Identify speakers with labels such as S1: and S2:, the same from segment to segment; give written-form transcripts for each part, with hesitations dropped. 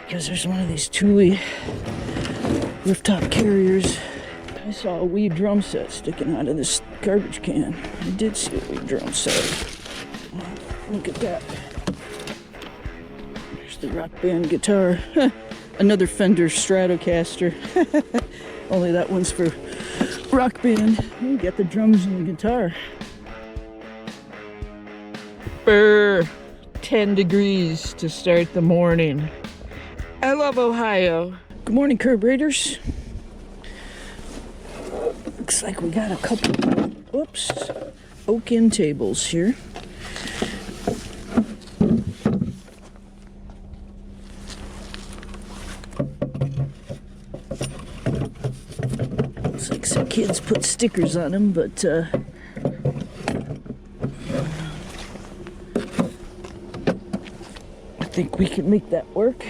S1: because there's one of these two-way rooftop carriers. I saw a wee drum set sticking out of this garbage can. I did see a wee drum set. Look at that. There's the Rock Band guitar. Another Fender Stratocaster. Only that one's for Rock Band. You get the drums and the guitar. Brr. 10 degrees to start the morning. I love Ohio. Good morning, Curb Raiders. Looks like we got a couple, oak end tables here. Looks like some kids put stickers on them, but I think we can make that work.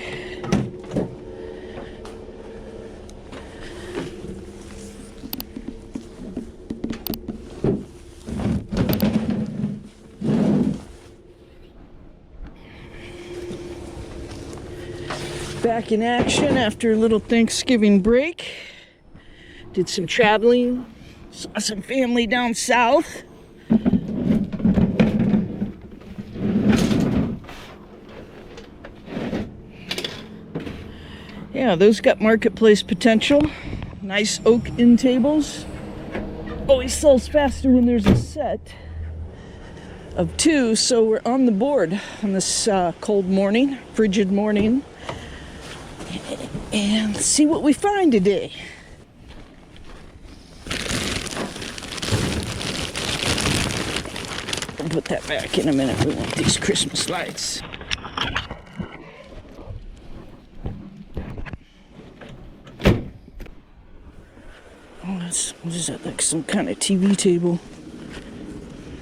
S1: Back in action after a little Thanksgiving break. Did some traveling, saw some family down south. Yeah, those got marketplace potential. Nice oak end tables. Always sells faster when there's a set of two, so we're on the board on this cold morning, frigid morning. And let's see what we find today. I'll put that back in a minute. We want these Christmas lights. Oh, what is that? Like some kind of TV table.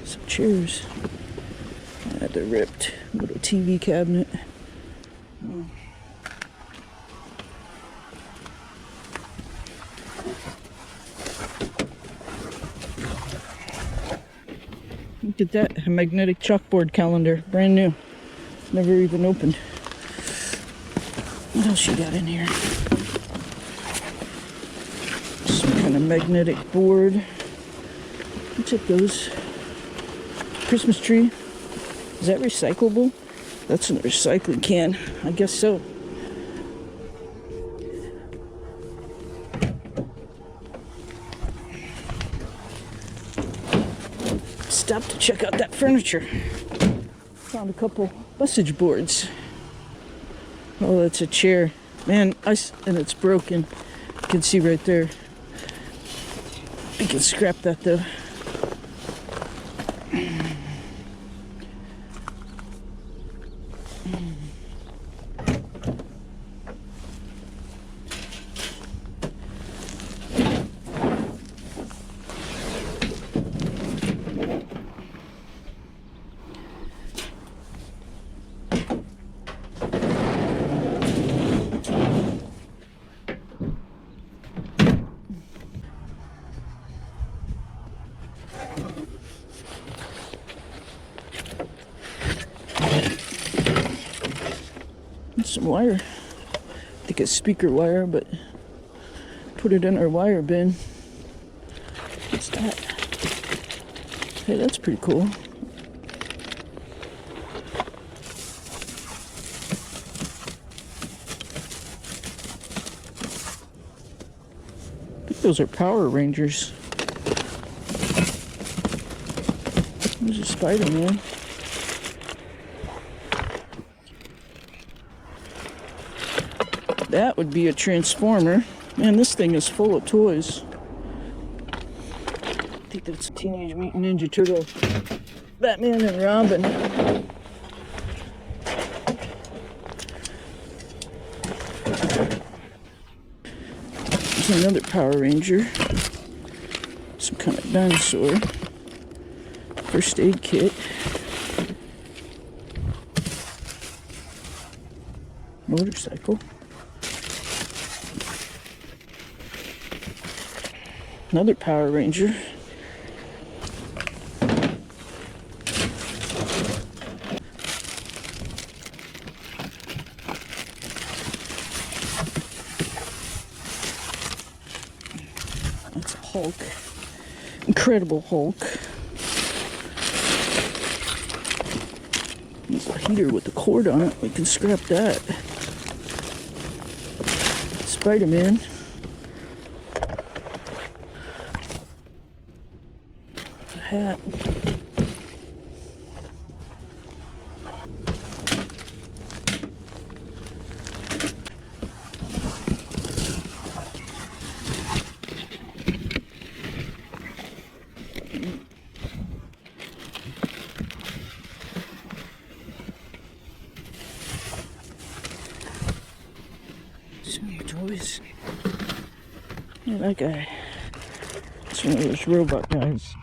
S1: Some chairs. Yeah, they're ripped. Little TV cabinet. Oh. Look at that, a magnetic chalkboard calendar, brand new. Never even opened. What else you got in here? Some kind of magnetic board. I'll check those. Christmas tree. Is that recyclable? That's a recycling can. I guess so. Stopped to check out that furniture. Found a couple message boards. Oh, that's a chair. Man, and it's broken. You can see right there. I can scrap that though. Some wire. I think it's speaker wire, but put it in our wire bin. What's that? Hey, that's pretty cool. I think those are Power Rangers. There's a Spider-Man. That would be a Transformer. Man, this thing is full of toys. I think that's Teenage Mutant Ninja Turtle. Batman and Robin. There's another Power Ranger. Some kind of dinosaur. First aid kit. Motorcycle. Another Power Ranger. Hulk. Incredible Hulk. There's a heater with the cord on it. We can scrap that. Spider-Man. A hat. Some of your toys. Yeah, that guy. It's one of those robot guys.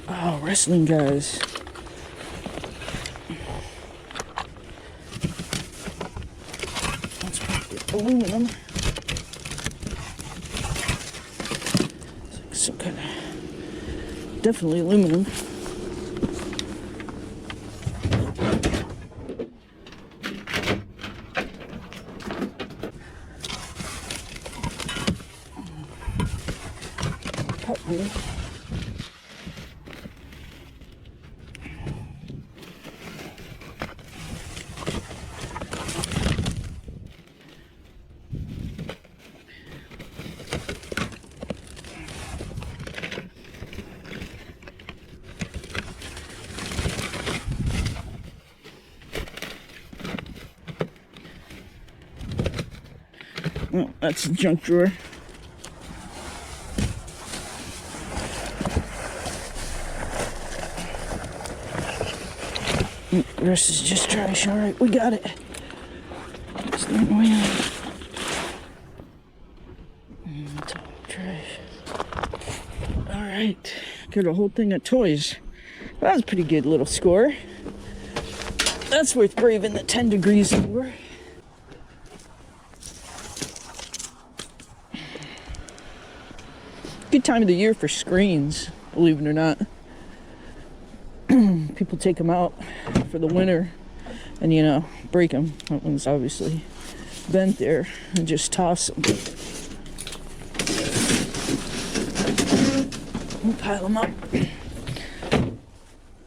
S1: Oh, wrestling guys. Let's put the aluminum. It's like some kind of, definitely aluminum. Cutlery. Oh, that's the junk drawer. The rest is just trash. All right, we got it. It's not way on. It's all trash. All right, got a whole thing of toys. That was a pretty good little score. That's worth braving the 10 degrees for. Good time of the year for screens, believe it or not. People take them out for the winter and, you know, break them. That one's obviously bent there, and just toss them. We'll pile them up.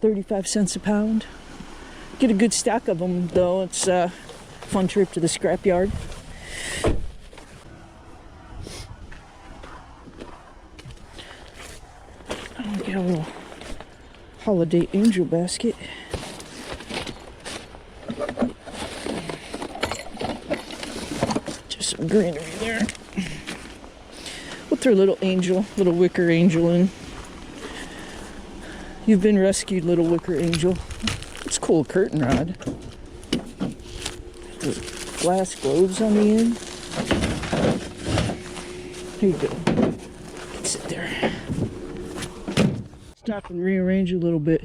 S1: 35 cents a pound. Get a good stack of them though. It's a fun trip to the scrapyard. Get a little holiday angel basket. Just some greenery there. We'll throw a little angel, little wicker angel in. You've been rescued, little wicker angel. It's a cool curtain rod. The glass globes on the end. Here you go. You can sit there. Stop and rearrange a little bit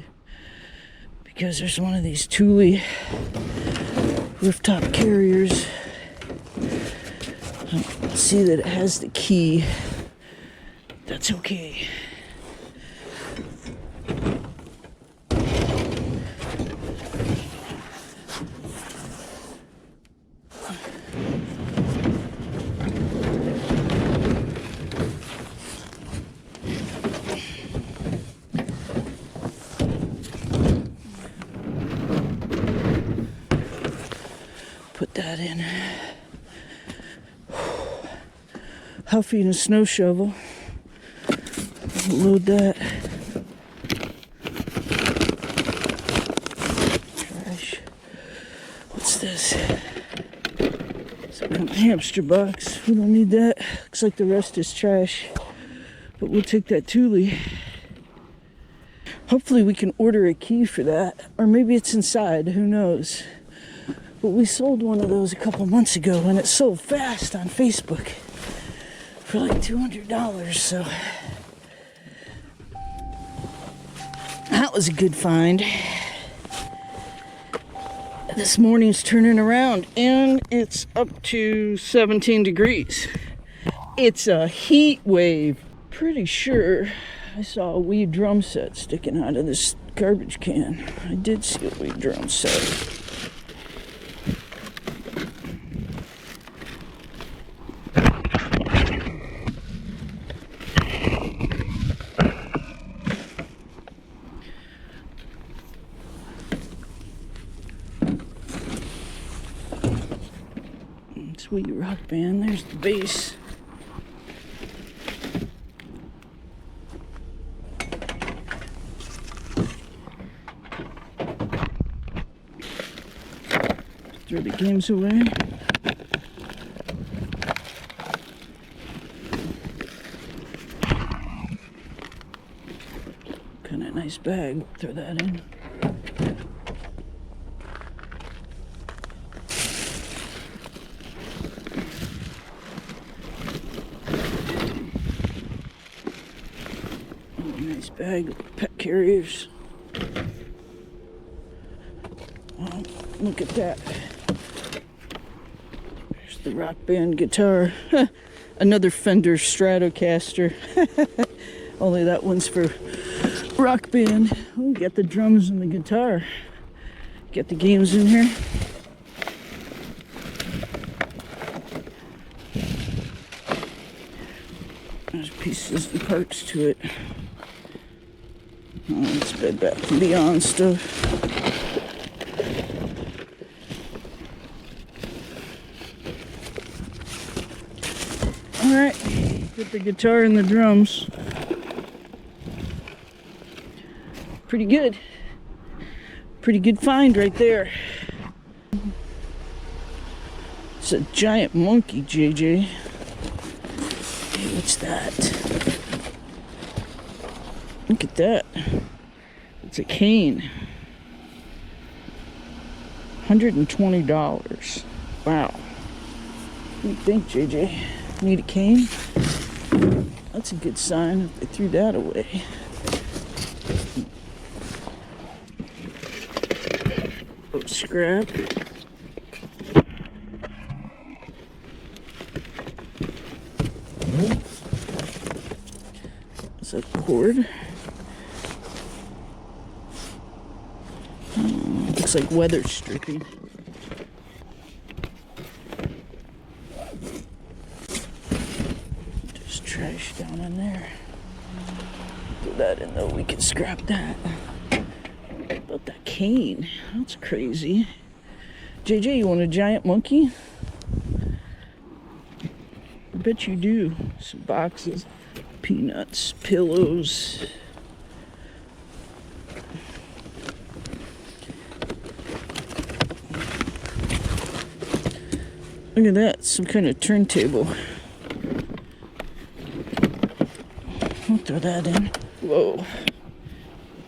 S1: because there's one of these Thule rooftop carriers. I don't see that it has the key. That's okay. Put that in. Huffy and a snow shovel. Load that. Trash. What's this? Some kind of hamster box. We don't need that. Looks like the rest is trash. But we'll take that Thule. Hopefully we can order a key for that. Or maybe it's inside. Who knows? But we sold one of those a couple months ago and it sold fast on Facebook for like $200, so that was a good find. This morning's turning around and it's up to 17 degrees. It's a heat wave. Pretty sure I saw a Wii drum set sticking out of this garbage can. I did see a Wii drum set. Sweet Rock Band, there's the bass. Throw the games away. Kind of nice bag, throw that in. Nice bag of pet carriers. Oh, look at that. There's the Rock Band guitar. Another Fender Stratocaster. Only that one's for Rock Band. Oh, got the drums and the guitar. Get the games in here. There's pieces and parts to it. Oh, it's Bed Bath & Beyond stuff. Alright, get the guitar and the drums. Pretty good. Pretty good find right there. It's a giant monkey, JJ. Hey, what's that? Look at that. It's a cane. $120. Wow. What do you think, JJ? Need a cane? That's a good sign if they threw that away. Oh, scrap. Is that cord? Looks like weather stripping. Just trash down in there. Throw that in though, we can scrap that. About that cane, that's crazy. JJ, you want a giant monkey? I bet you do. Some boxes, peanuts, pillows. Look at that, some kind of turntable. I'll throw that in. Whoa.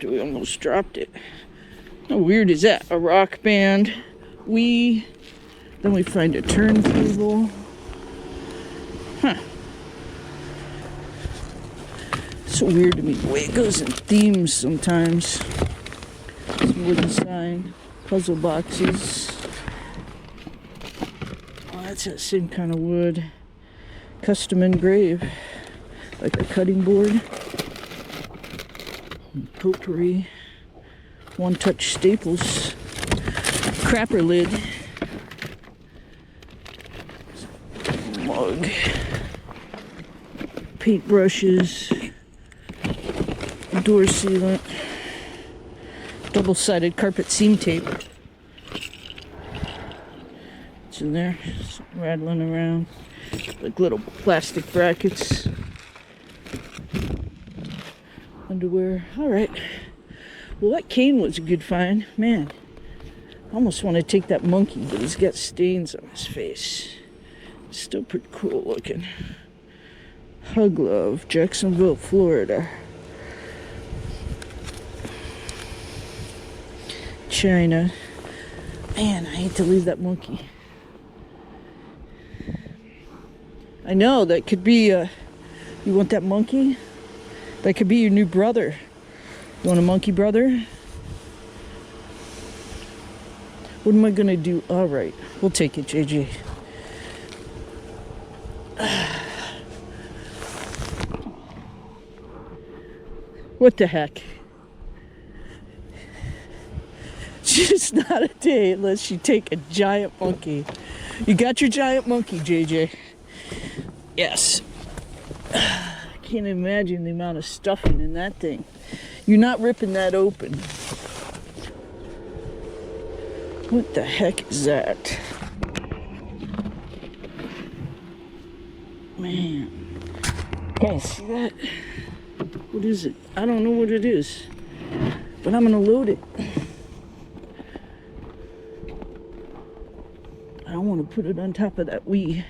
S1: We almost dropped it. How weird is that? A Rock Band, Wii, then we find a turntable. Huh. So weird to me, the way it goes in themes sometimes. Some wooden sign, puzzle boxes. That's that same kind of wood. Custom engraved. Like a cutting board. Potpourri. One-touch staples. Crapper lid. Mug. Paintbrushes. Door sealant. Double-sided carpet seam tape. In there, just rattling around like little plastic brackets. Underwear. All right. Well, that cane was a good find, man. I almost want to take that monkey, but he's got stains on his face. Still pretty cool looking. Hug Love, Jacksonville, Florida. China. Man, I hate to leave that monkey. I know, that could be, you want that monkey? That could be your new brother. You want a monkey brother? What am I gonna do? All right, we'll take it, JJ. What the heck? It's just not a day unless you take a giant monkey. You got your giant monkey, JJ? Yes. I can't imagine the amount of stuffing in that thing. You're not ripping that open. What the heck is that? Man. Guys, see that? What is it? I don't know what it is. But I'm gonna load it. I don't want to put it on top of that Wii.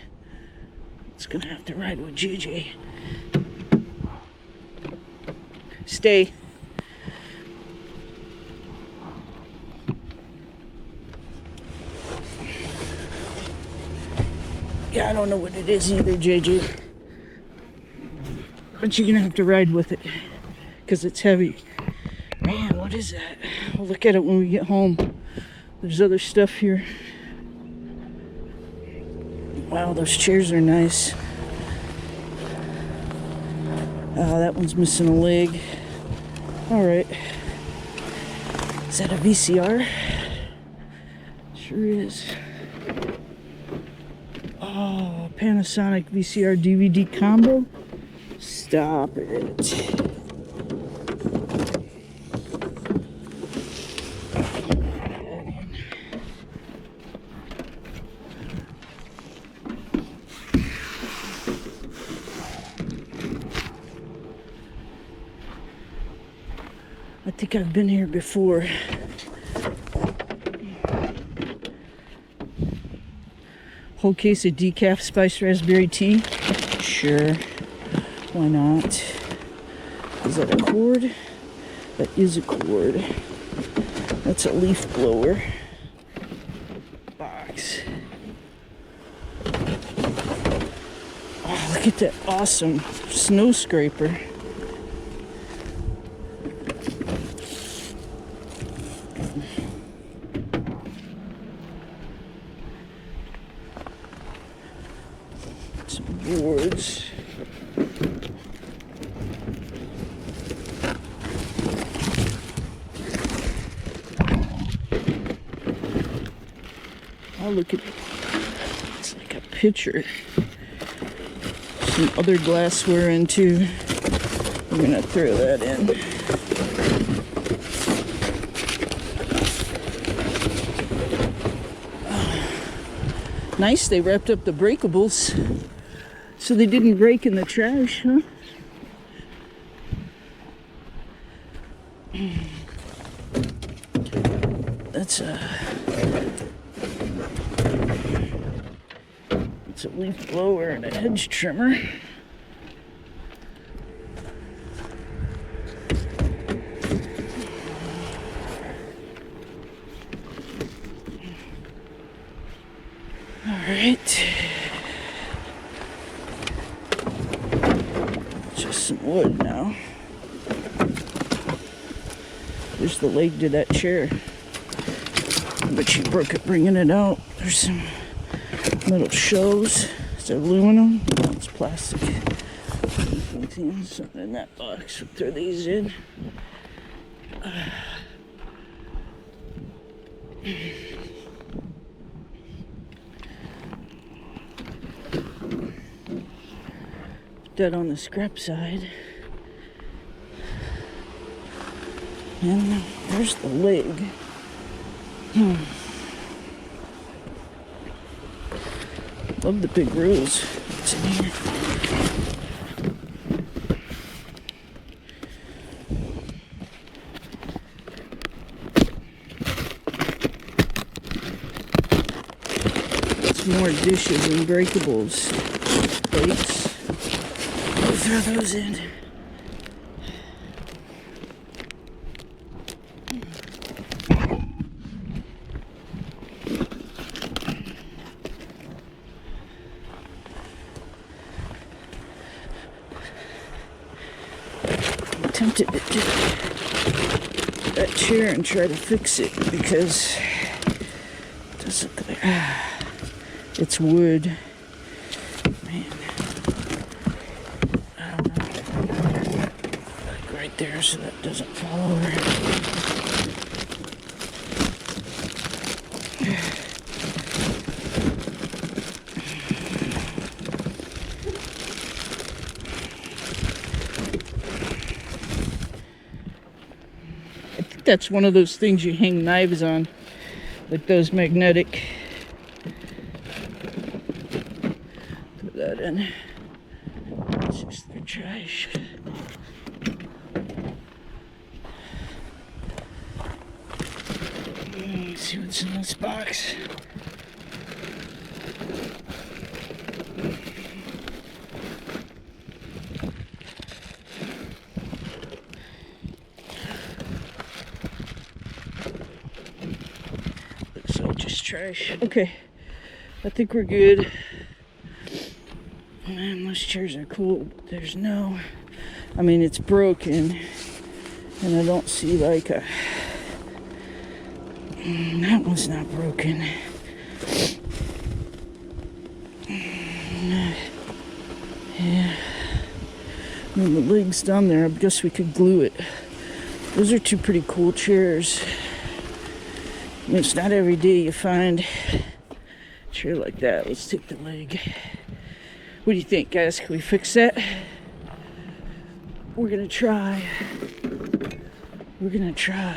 S1: It's gonna have to ride with JJ. Stay. Yeah, I don't know what it is either, JJ. But you're gonna have to ride with it because it's heavy. Man, what is that? We'll look at it when we get home. There's other stuff here. Wow, those chairs are nice. Oh, that one's missing a leg. All right. Is that a VCR? Sure is. Oh, Panasonic VCR DVD combo. Stop it. I think I've been here before. Whole case of decaf spiced raspberry tea. Sure. Why not? Is that a cord? That is a cord. That's a leaf blower. Box. Oh, look at that awesome snow scraper. Some boards. Oh, look at it. It's like a pitcher. Some other glassware in too. We're gonna throw that in. Nice, they wrapped up the breakables so they didn't break in the trash, huh? That's a leaf blower and a hedge trimmer. All right. Just some wood now. There's the leg to that chair. But she broke it bringing it out. There's some metal shelves. It's aluminum. No, it's plastic. Something in that box. We'll throw these in. Put that on the scrap side. And there's the leg. Love the big rows. What's in here? It's more dishes and breakables. Plates. We'll throw those in. Tempted to do that chair and try to fix it because it doesn't look like it's wood. Man, I don't know. Like right there so that doesn't fall over. I think that's one of those things you hang knives on, like those magnetic. Put that in. It's just their trash. Let's see what's in this box. Looks like just trash. Okay, I think we're good. Man, those chairs are cool, but there's no... I mean, it's broken, and I don't see like a... That one's not broken. Yeah. And the legs down there, I guess we could glue it. Those are two pretty cool chairs. I mean, it's not every day you find a chair like that. Let's take the leg. What do you think, guys? Can we fix that? We're gonna try. We're gonna try.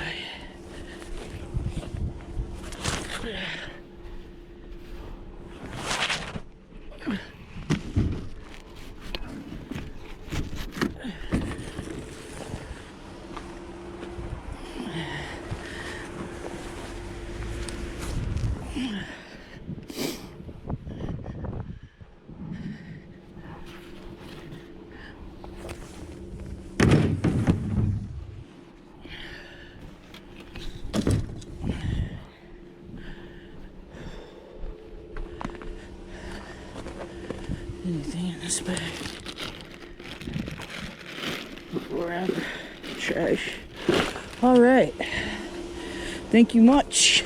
S1: Anything in this bag? Wrap, trash. All right. Thank you much.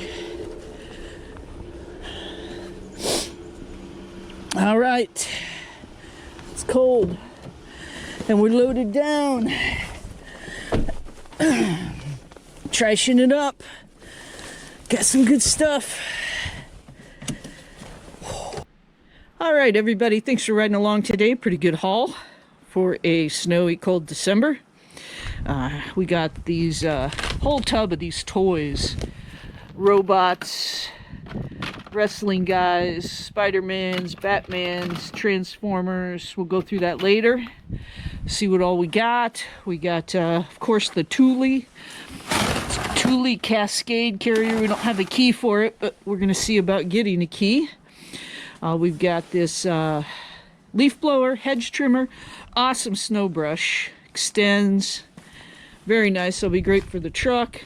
S1: All right. It's cold, and we're loaded down. Trashing it up. Got some good stuff. All right, everybody, thanks for riding along today. Pretty good haul for a snowy, cold December. We got these whole tub of these toys. Robots, wrestling guys, Spider-Mans, Batmans, Transformers. We'll go through that later. See what all we got. We got, of course, the Thule Cascade carrier. We don't have a key for it, but we're going to see about getting a key. We've got this leaf blower, hedge trimmer, awesome snow brush, extends, very nice. It'll be great for the truck.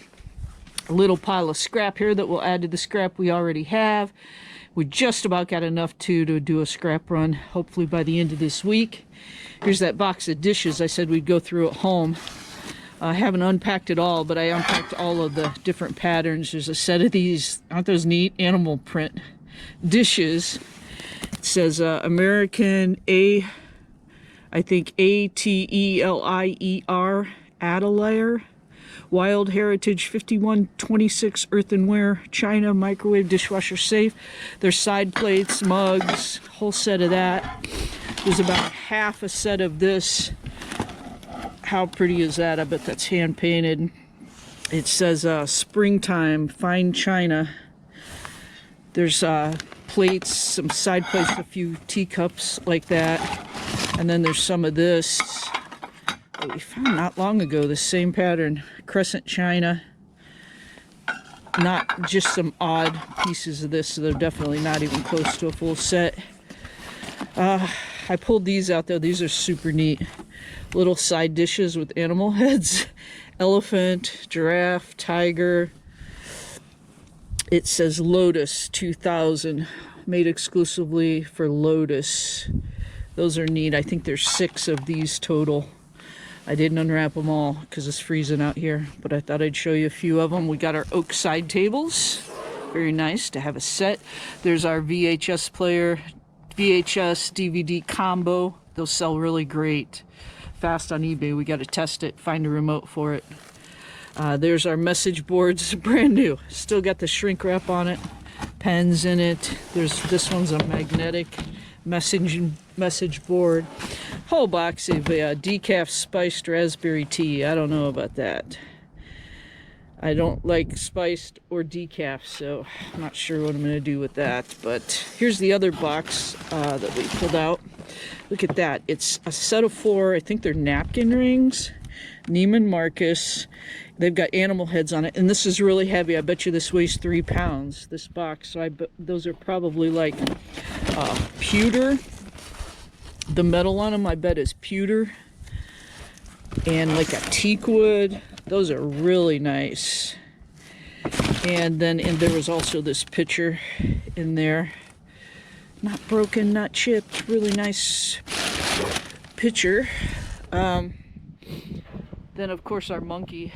S1: A little pile of scrap here that we'll add to the scrap we already have. We just about got enough to do a scrap run, hopefully by the end of this week. Here's that box of dishes I said we'd go through at home. I haven't unpacked it all, but I unpacked all of the different patterns. There's a set of these, aren't those neat? Animal print dishes. It says American I think Atelier, Adelaire, Wild Heritage 5126 earthenware, China, microwave, dishwasher safe. There's side plates, mugs, whole set of that. There's about half a set of this. How pretty is that? I bet that's hand painted. It says springtime, fine china. There's plates, some side plates, a few teacups like that. And then there's some of this that we found not long ago, the same pattern, crescent china. Not just some odd pieces of this, so they're definitely not even close to a full set. I pulled these out though. These are super neat. Little side dishes with animal heads. Elephant, giraffe, tiger. It says Lotus 2000, made exclusively for Lotus. Those are neat. I think there's 6 of these total. I didn't unwrap them all because it's freezing out here, but I thought I'd show you a few of them. We got our oak side tables. Very nice to have a set. There's our VHS player, VHS DVD combo. They'll sell really great. fast on eBay. We got to test it, find a remote for it. There's our message boards, brand new. Still got the shrink wrap on it, pens in it. This one's a magnetic message board. Whole box of decaf spiced raspberry tea. I don't know about that. I don't like spiced or decaf, so I'm not sure what I'm going to do with that. But here's the other box that we pulled out. Look at that. It's a set of 4, I think they're napkin rings. Neiman Marcus. They've got animal heads on it. And this is really heavy. I bet you this weighs 3 pounds, this box. So those are probably like pewter. The metal on them, I bet, is pewter. And like a teak wood. Those are really nice. And there was also this pitcher in there. Not broken, not chipped. Really nice pitcher. Then, of course, our monkey.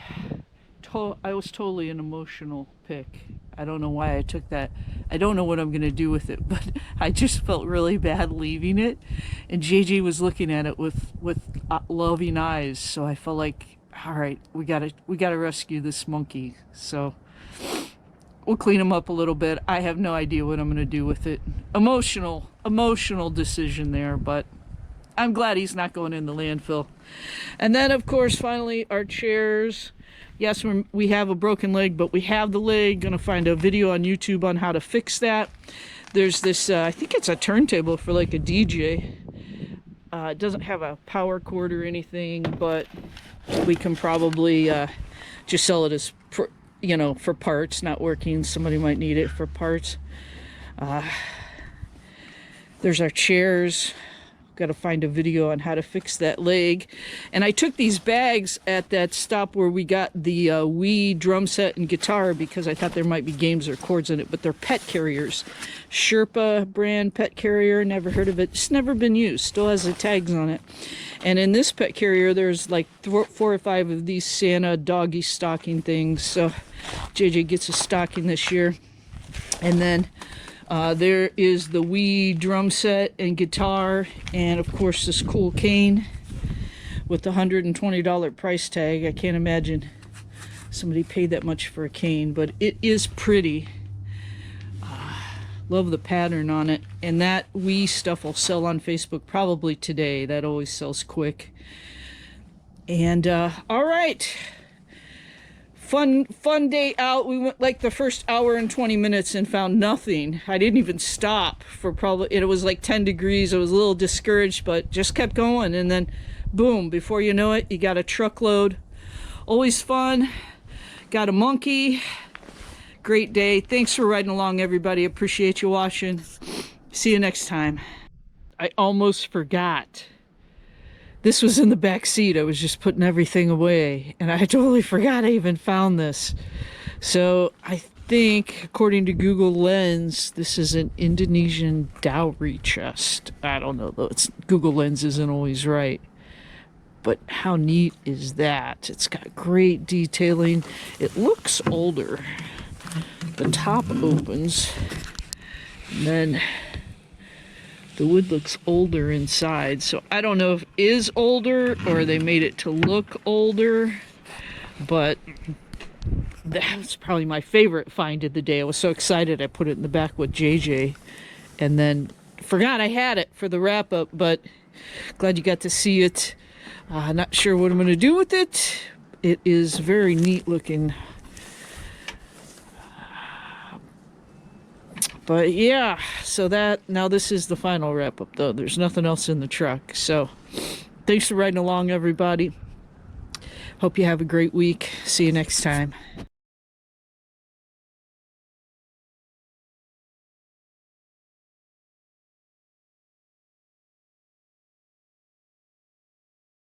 S1: I was totally an emotional pick. I don't know why I took that. I don't know what I'm going to do with it, but I just felt really bad leaving it. And JJ was looking at it with loving eyes, so I felt like, all right, we gotta rescue this monkey. So we'll clean him up a little bit. I have no idea what I'm going to do with it. Emotional decision there, but I'm glad he's not going in the landfill. And then, of course, finally, our chairs. Yes, we have a broken leg, but we have the leg. Gonna find a video on YouTube on how to fix that. There's this, I think it's a turntable for like a DJ. It doesn't have a power cord or anything, but we can probably just sell it as, for parts, not working. Somebody might need it for parts. There's our chairs. Got to find a video on how to fix that leg. And I took these bags at that stop where we got the Wii drum set and guitar because I thought there might be games or chords in it, but they're pet carriers. Sherpa brand pet carrier, never heard of it. It's never been used, still has the tags on it. And in this pet carrier, there's like 4 or 5 of these Santa doggy stocking things. So JJ gets a stocking this year. And then there is the Wii drum set and guitar, and of course this cool cane with the $120 price tag. I can't imagine somebody paid that much for a cane, but it is pretty. Love the pattern on it. And that Wii stuff will sell on Facebook probably today. That always sells quick. And all right. Fun day out. We went like the first hour and 20 minutes and found nothing. I didn't even stop for probably, it was like 10 degrees. I was a little discouraged, but just kept going. And then boom, before you know it, you got a truckload. Always fun. Got a monkey. Great day. Thanks for riding along, everybody. Appreciate you watching. See you next time. I almost forgot. This was in the back seat. I was just putting everything away, and I totally forgot I even found this. So I think, according to Google Lens, this is an Indonesian dowry chest. I don't know, though. Google Lens isn't always right. But how neat is that? It's got great detailing. It looks older. The top opens, and then the wood looks older inside. So I don't know if it is older or they made it to look older, but that's probably my favorite find of the day. I was so excited I put it in the back with JJ and then forgot I had it for the wrap up, but glad you got to see it. Not sure what I'm going to do with it. It is very neat looking. But yeah, so now this is the final wrap up though. There's nothing else in the truck. So thanks for riding along, everybody. Hope you have a great week. See you next time.